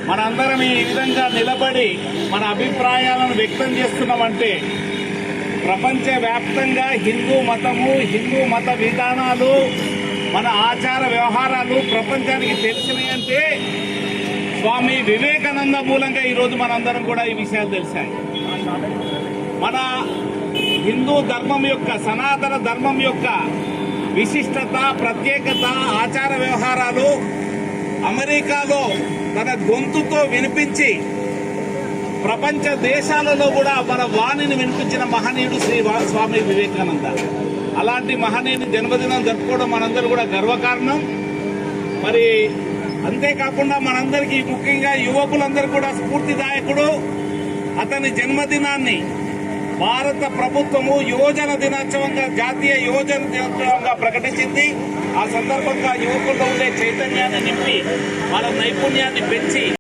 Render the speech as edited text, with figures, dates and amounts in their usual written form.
మనందరం ఈ విధంగా నిలబడి మన అభిప్రాయాలను వ్యక్తం చేస్తున్నామంటే ప్రపంచవ్యాప్తంగా హిందూ మతము, హిందూ మత విధానాలు, మన ఆచార వ్యవహారాలు ప్రపంచానికి తెలిసినాయంటే స్వామి వివేకానంద మూలంగా ఈరోజు మనందరం కూడా ఈ విషయాలు తెలిసాయి. మన హిందూ ధర్మం యొక్క, సనాతన ధర్మం యొక్క విశిష్టత, ప్రత్యేకత, ఆచార వ్యవహారాలు అమెరికాలో తన గొంతుతో వినిపించి ప్రపంచ దేశాలలో కూడా మన వాణిని వినిపించిన మహనీయుడు శ్రీ స్వామి వివేకానంద. అలాంటి మహనీయుని జన్మదినం జరుపుకోవడం మనందరూ కూడా గర్వకారణం. మరి అంతేకాకుండా మనందరికీ, ముఖ్యంగా యువకులందరూ కూడా స్ఫూర్తిదాయకుడు. అతని జన్మదినాన్ని భారత ప్రభుత్వము యువజన దినోత్సవంగా, జాతీయ యువజన దినోత్సవంగా ప్రకటించింది. ఆ సందర్భంగా యువకుల్లో ఉండే చైతన్యాన్ని నింపి వాళ్ళ నైపుణ్యాన్ని పెంచి